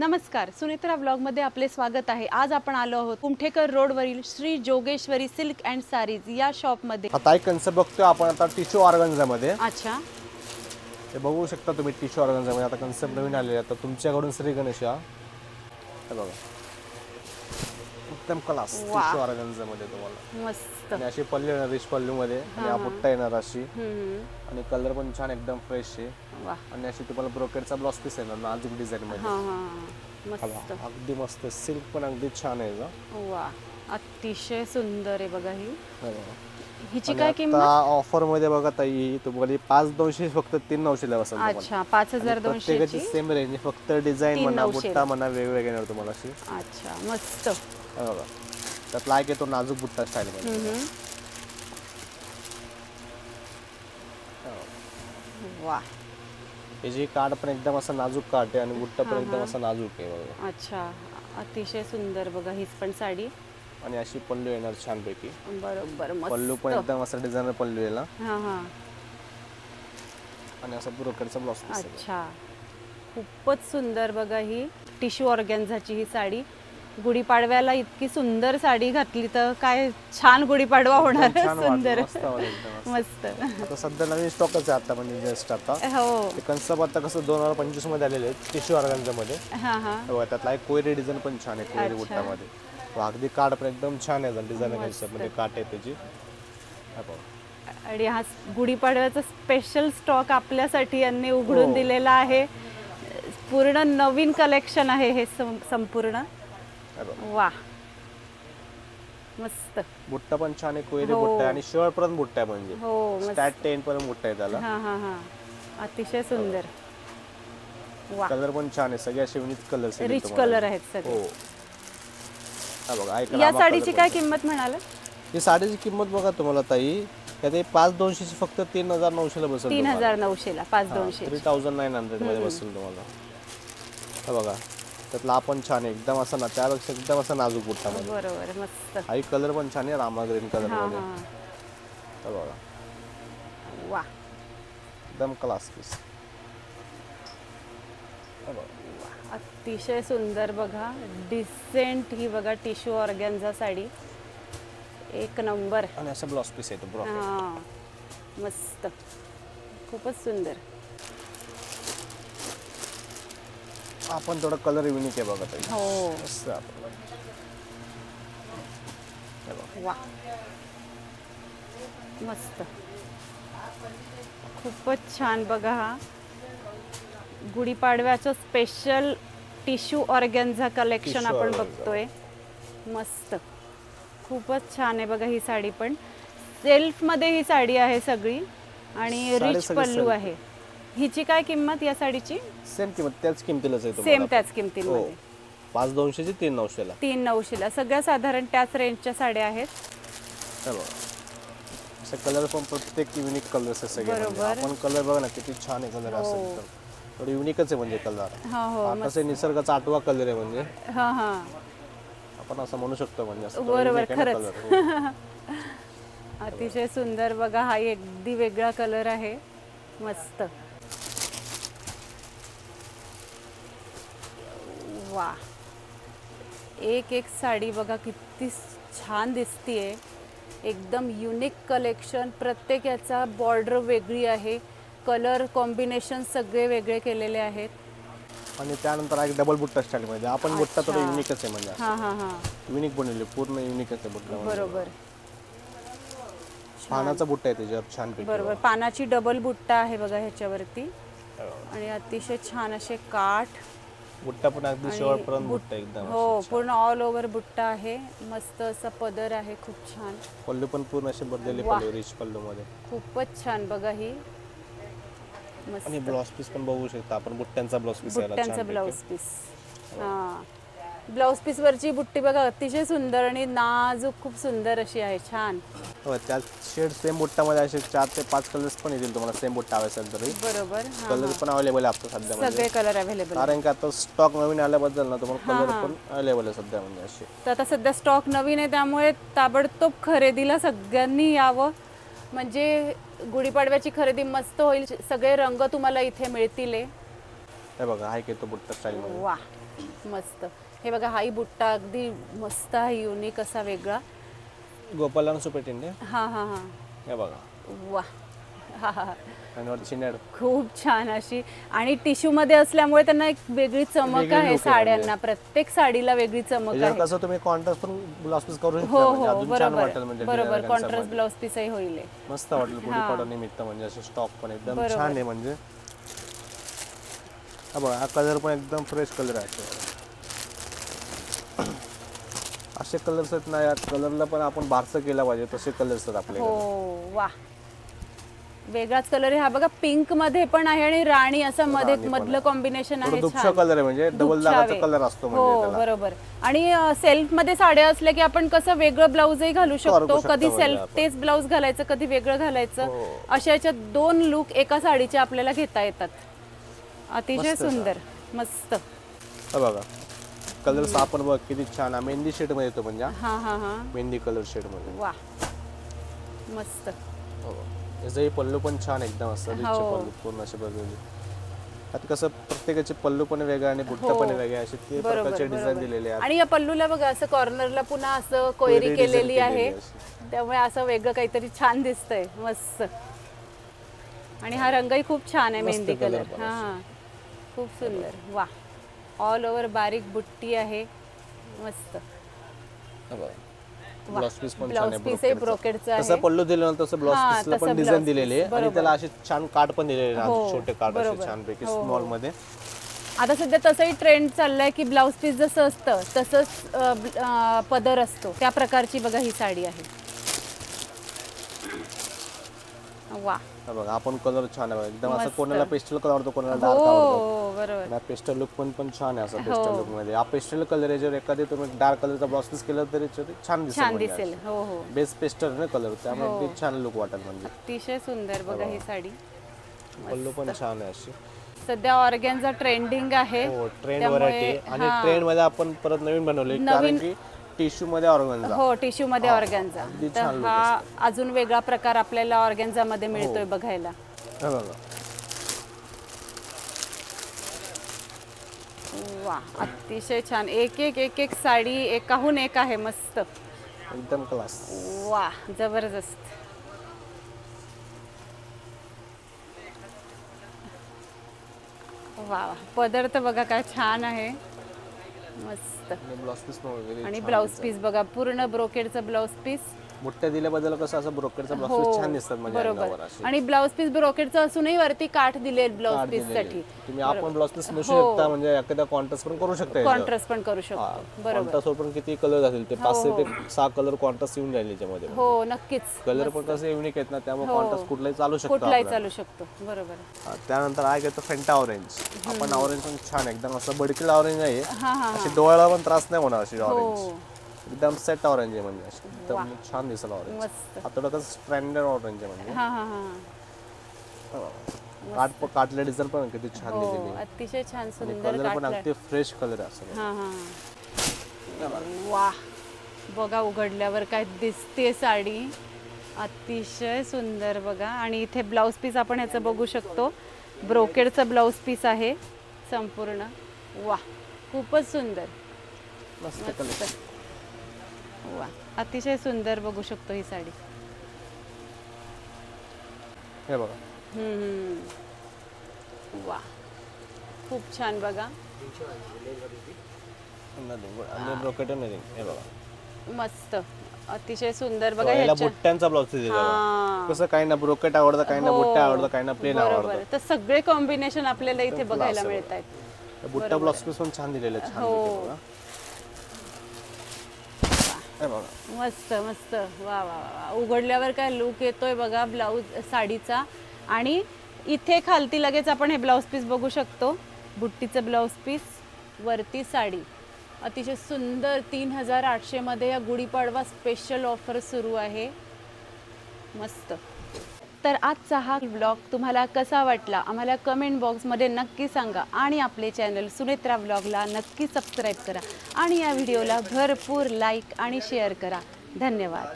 नमस्कार, सुनेत्रा ब्लॉगमध्ये आपले स्वागत आहे। आज आपण आलो आहोत कुमठेकर रोडवरील श्री जोगेश्वरी सिल्क अँड सारीज या शॉपमध्ये। आता एक कन्सेप्ट बघतोय आपण आता टिश्यू ऑर्गन्झामध्ये। अच्छा, हे बघू शकता तुम्ही टिश्यू ऑर्गन्झामध्ये आता कन्सेप्ट नवीन आलेला आहे। आता तुमच्याकडून श्री गणेश हा हे बघा एकदम क्लास टिश्यू ऑर्गन्झामध्ये तुम्हाला मस्त आणि अशी पल्लू येणार रिच पल्लू मध्ये आणि हा बुट्टा येणार अशी आणि कलर पण छान एकदम फ्रेश आहे। वाह, आणि अशी तुम्हाला ब्रोकेडचा ब्लाउज पीस येणार नाजूक डिझाइन मध्ये। मस्त, अगदी मस्त सिल्क पण अगदी छान आहे। वाह, अतिशय सुंदर आहे बघा ही। हे बघा हिची काय किंमत? ऑफर मध्ये बघा ताई तुम्हाला 5200 फक्त 3900 ला बसेल तुम्हाला। अच्छा, 5200 ची सेम रेंज फक्त डिझाइन म्हणा बुट्टा म्हणा वेगवेगळे येणार तुम्हाला अशी। अच्छा, मस्त। हे बघा त्यात लाईक येतो नाजूक बुट्टा स्टाईल मध्ये। वाह, हे जी कार्ड पण एकदम असं नाजूक कार्ड आहे आणि बुट्टा पण एकदम असं नाजूक आहे बघा। अच्छा, अतिशय सुंदर बघा हीच पण साडी। आणि अशी पल्लू येणार छान पैकी। बरोबर, मस्त। पल्लू पण एकदम असं डिझायनर पल्लू येईल आणि असं ब्रोकेडचा ब्लाउज पीस। अच्छा, खूपच सुंदर बघा ही टिश्यू ऑर्गॅन्झाची ही साडी। गुढीपाडव्याला इतकी सुंदर साडी घातली तर काय छान गुढीपाडवा होणार। सुंदर, मस्त। आता सध्या नवीन स्टॉकच आहे आता म्हणजे जस्ट आता हो, ते कन्सेप्ट आता कसं 2025 मध्ये आलेले आहेत टिश्यू ऑर्गन्झामध्ये। बघा त्यातला एक कोयरी डिझाइन पण छान आहे कोयरी बुट्टामध्ये। अगदी कार्ड पण एकदम छान आहे डिझाइन कन्सेप्ट मध्ये काट आहे त्याची। आणि हा गुढीपाडव्याचा स्पेशल स्टॉक आपल्यासाठी यांनी उघडून दिलेला आहे। पूर्ण नवीन कलेक्शन आहे हे संपूर्ण। वाह, मस्त। बुट्टा पण छान आहे कोयरी बुट्टा आणि शर्ट पर्यंत बुट्टा आहे म्हणजे हो, स्टॅट 10 पर्यंत बुट्टा आहे त्याला। अतिशय सुंदर। वाह, कलर पण छान आहे सगळे असे युनिक कलर्स आहेत रिच कलर आहेत सगळे। हो हा बघा या साडीची काय किंमत म्हणाल? ही साडीची किंमत बघा तुम्हाला ताई त्यात 5200 ची फक्त 3900 ला बसेल। 3900 ला 5200 3900 मध्ये बसेल तुम्हाला। हे बघा त्यातला आपण छान आहे एकदम असं ना त्यापेक्षा एकदम असं नाजूक बुट्टा मध्ये। बरोबर, मस्त। हाई कलर पण छान आहे रामा ग्रीन कलर मध्ये। हे बघा वाह, एकदम क्लास पीस। हे बघा अतिशय सुंदर बघा डिसेंट ही बघा टिश्यू ऑर्गॅन्झा साडी एक नंबर। आणि असं ब्लाउज पीस आहे तो ब्रोकेड। मस्त, खूपच सुंदर। आपण थोडा कलर युनिक आहे बघा ताई। हो, मस्त आपण वाह, मस्त, खूपच छान बघा हा गुढीपाडव्याचं स्पेशल टिश्यू ऑर्गॅन्झा कलेक्शन आपण बघतोय। मस्त, खूपच छान आहे बघा ही साडी पण सेल्फ मध्ये ही साडी आहे सगळी आणि रिच पल्लू आहे। हिची काय किंमत या साडीची? सेम किंमत त्याच किमतीलाच आहे सेम त्याच किमतीमध्ये। 5200 ची 3900 ला। 3900 ला सगळ्या साधारण त्याच रेंजच्या साड्या आहेत। चलो असे कलर पण प्रत्येक युनिक कलर्स आहे सगळे म्हणजे आपण कलर बघा ना किती छान आहे कलर असेल तर थोडी युनिकच आहे म्हणजे कलर। आता निसर्गाचा 8वा कलर आहे म्हणजे आपण असं म्हणू शकतो म्हणजे असं बरोबर, खरंच। अतिशय सुंदर बघा हा अगदी वेगळा कलर आहे। मस्त, वाह, एक एक साडी बघा किती छान दिसतीये। एकदम युनिक कलेक्शन, प्रत्येक याचा बॉर्डर वेगळी आहे, कलर कॉम्बिनेशन सगळे वेगळे केलेले आहेत। आणि त्यानंतर एक डबल बुट्टा स्टाईल मध्ये आपण बुट्टा थोडा युनिकच आहे म्हणजे युनिक बनवले पूर्ण युनिकच आहे बुट्टा। बरोबर, पानाचा बुट्टा आहे त्याच्यावर छान पैकी। बरोबर, पानाची डबल बुट्टा आहे बघा ह्याच्यावरती आणि अतिशय छान असे काठ बुट्टा पण अगदी शॉर्ट पर्यंत बुट्टा एकदम। हो, पूर्ण ऑल ओव्हर बुट्टा आहे। मस्त असा पदर आहे, खूप छान। पल्लू पण पूर्ण असे भरलेले पल्लू रिच पल्लू मध्ये। खूपच छान बघा ही मस्त। आणि ब्लाउज पीस पण बघू शकता आपण बुट्ट्यांचा ब्लाउज पीस आहे बुट्ट्यांचा ब्लाउज पीस। ब्लाउज पीस वरची बुट्टी बघा अतिशय सुंदर आणि नाजूक खूप सुंदर अशी आहे, छान। हो, त्यात शेड सेम बुट्टा मध्ये असे 4 ते 5 कलर्स पण येतील तुम्हाला सेम बुट्टा हवा असेल तरी। बरोबर, कलर पण अवेलेबल आहे आता सध्या सगळे कलर अवेलेबल कारण की आता स्टॉक नवीन आल्याबद्दल ना तुम्हाला कलर पण अवेलेबल आहे सध्या म्हणजे असे। तर आता सध्या स्टॉक नवीन आहे त्यामुळे ताबडतोब खरेदीला सगळ्यांनी यावं म्हणजे गुढीपाडव्याची खरेदी मस्त होईल। सगळे रंग तुम्हाला इथे मिळतील। हे बघा हाय की तो बुट्टा स्टाईल मध्ये। वाह, मस्त. हे बघा हाही बुट्टा अगदी मस्त आहे, युनिक असा वेगळा. गोपालन सुपेटिंडे. हा हा हा. हे बघा. वा. हा हा. आणि वर चिनेड. खूप छान अशी, आणि टिश्यू मध्ये असल्यामुळे त्यांना एक वेगळी चमक आहे साड्यांना. प्रत्येक साडीला वेगळी चमक आहे. कसं तुम्ही कॉन्ट्रास्ट पण ब्लाउज पीस करू शकता. हो म्हणजे हो अजून छान वाटेल. बरोबर म्हणजे बरोबर. कॉन्ट्रास्ट ब्लाउज पीसही होईल. मस्त वाटेल. गुढीपाडवा निमित्त म्हणजे असे स्टॉक पण एकदम छान आहे. म्हणजे हा बघा, हा कलर पण एकदम फ्रेश कलर आहे. असे कलर्स आहेत ना, या कलरला पण आपण बारसं केला पाहिजे तसे कलर्स आहेत आपल्याकडे. हो वा. वेगळाच कलर आहे हा बघा. पिंक मध्ये पण आहे आणि राणी असं मध्ये मधलं कॉम्बिनेशन आहे. दुपछा कलर आहे, म्हणजे डबल दागाचा कलर असतो म्हणजे त्याला. बरोबर. आणि सेल्फ मध्ये साड्या असल्या की आपण कसं वेगळं ब्लाऊजही घालू शकतो. कधी सेल्फ तेच ब्लाऊज घालायचं, कधी वेगळं घालायचं. अशा याच्यात 2 लुक एका साडीचे आपल्याला घेता येतात. अतिशय सुंदर. मस्त. बघा कलर्स आपण बघ किती छान. मेहंदी शेड मध्ये येतो म्हणजे. हा हा हा. मेहंदी कलर शेड मध्ये. वा मस्त. याचंही पल्लू पण छान एकदम असं. पल्लू पूर्ण असे बघितले. आता कसं प्रत्येकाचे पल्लू पण वेगळे आणि बुट्टा पण वेगळे असे ते प्रकारचे डिझाइन दिलेले आहेत. आणि या पल्लूला बघा असं कॉर्नरला पुन्हा असं कोयरी केलेली आहे, त्यामुळे असं वेगळं काहीतरी छान दिसतंय. मस्त. आणि हा रंगही खूप छान आहे, मेहंदी कलर. हा खूप सुंदर. वा. ऑल ओव्हर बारीक बुट्टी आहे. मस्त. ब्लाउज पीस पण छान आहे. ब्रोकेडचं आहे. तसं पल्लू दिलं तसं ब्लाउज पीसला पण डिझाइन दिलेली आहे. आणि त्याला असे छान काठ पण दिलेले आहेत. छोटे काठ असे छान पैकी स्मॉल मध्ये. आता सध्या तसंही ट्रेंड चाललाय की ब्लाउज पीस जसं असतं तसंच पदर असतो, त्या प्रकारची बघा ही साडी आहे. वा. बघा आपण कलर छान आहे एकदम. असं कोणाला पेस्टल कलर आवडतो, कोणाला डार्क आवडतो. बरोबर. पेस्टल लुक पण छान आहे. असं पेस्टल लुक मध्ये हा पेस्टल कलर आहे. जर एखादी तुम्ही डार्क कलरचा ब्लाउज पीस केला तरी छान दिसेल. हो हो. बेस पेस्टल ना कलर, त्यामुळे ते छान लुक वाटेल. म्हणजे अतिशय सुंदर बघा ही साडी. पल्लू पण छान आहे. अशी सध्या ऑर्गेन्झा ट्रेंडिंग आहे. हो ट्रेंड व्हरायटी. आणि ट्रेंड मध्ये आपण परत नवीन बनवले कारण की टिश्यू मध्ये ऑर्गेन्झा. हो टिश्यू मध्ये ऑर्गेन्झा. तर हा अजून वेगळा प्रकार आपल्याला ऑर्गेन्झा मध्ये मिळतोय बघायला. वा. अतिशय छान. एक एक साडी एकाहून एक आहे. मस्त एकदम क्लास. वा जबरदस्त. वा. पदर तर बघा काय छान आहे. मस्त. आणि ब्लाउज पीस बघा पूर्ण ब्रोकेडचं ब्लाउज पीस. बुट्ट्या दिल्याबद्दल कसं असं ब्रोकेडचा ब्लाउज पीस छान दिसतात. म्हणजे बरोबर. आणि ब्लाउज पीस ब्रोकेडचं असूनही वरती काठ दिले ब्लाउज पीस साठी. तुम्ही आपण ब्लाउज पीस नसू शकता, म्हणजे एखादा कॉन्ट्रास्ट पण करू शकता. कॉन्ट्रास्ट पण करू शकतो. बरोबर. कॉन्ट्रास्ट पण किती कलर असतील ते 5 ते 6 कलर कॉन्ट्रास्ट येऊन जाईल याच्यामध्ये. हो नक्कीच. कलर पण कसे युनिक आहेत ना, त्यामुळे कॉन्ट्रास्ट कुठलाही चालू शकतो. बरोबर. त्यानंतर आहे घेतो फेंटा ऑरेंज. आपण ऑरेंज पण छान एकदम असं बडकीला ऑरेंज आहे. अशी डोळ्याला पण त्रास नाही होणार अशी ऑरेंज. एकदम सेट ऑरेंज आहे. म्हणजे एकदम छान दिसेल ऑरेंज. आता कसं स्टँडर्ड ऑरेंज आहे. म्हणजे काटले डिझाइन पण किती छान दिलेली. अतिशय छान सुंदर कलर पण अगदी फ्रेश कलर आहे. वा. बघा उघडल्यावर काय दिसते साडी. अतिशय सुंदर बघा. आणि इथे ब्लाउज पीस आपण ह्याचं बघू शकतो. ब्रोकेडचं ब्लाउज पीस आहे संपूर्ण. वा खूपच सुंदर. मस्त. वा. अतिशय सुंदर बघू शकतो ही साडी. हे बघा. वा खूप छान बघा. मस्त. अतिशय सुंदर बघा. याला बुट्ट्यांचा ब्लाउज दिलेला. कसं काही ना ब्रोकेट आवडतं, काही ना बुट्ट्या आवडतं, काही ना प्लेन आवडतं. तर सगळे कॉम्बिनेशन आपल्याला इथे बघायला मिळत आहेत. बुट्टा ब्लाउज पीस पण छान दिलेले. मस्त मस्त. वा वा वा. उघडल्यावर काय लुक येतोय बघा ब्लाउज साडीचा. आणि इथे खालती लगेच आपण हे ब्लाउज पीस बघू शकतो. बुट्टीचं ब्लाउज पीस, वरती साडी. अतिशय सुंदर. 3800 मध्ये या गुढीपाडवा स्पेशल ऑफर सुरू आहे. मस्त. तर आजचा हा व्लॉग तुम्हाला कसा वाटला आम्हाला कमेंट बॉक्समध्ये नक्की सांगा. आणि आपले चॅनल सुनेत्रा व्लॉगला नक्की सबस्क्राईब करा. आणि या व्हिडिओला भरपूर लाईक आणि शेअर करा. धन्यवाद.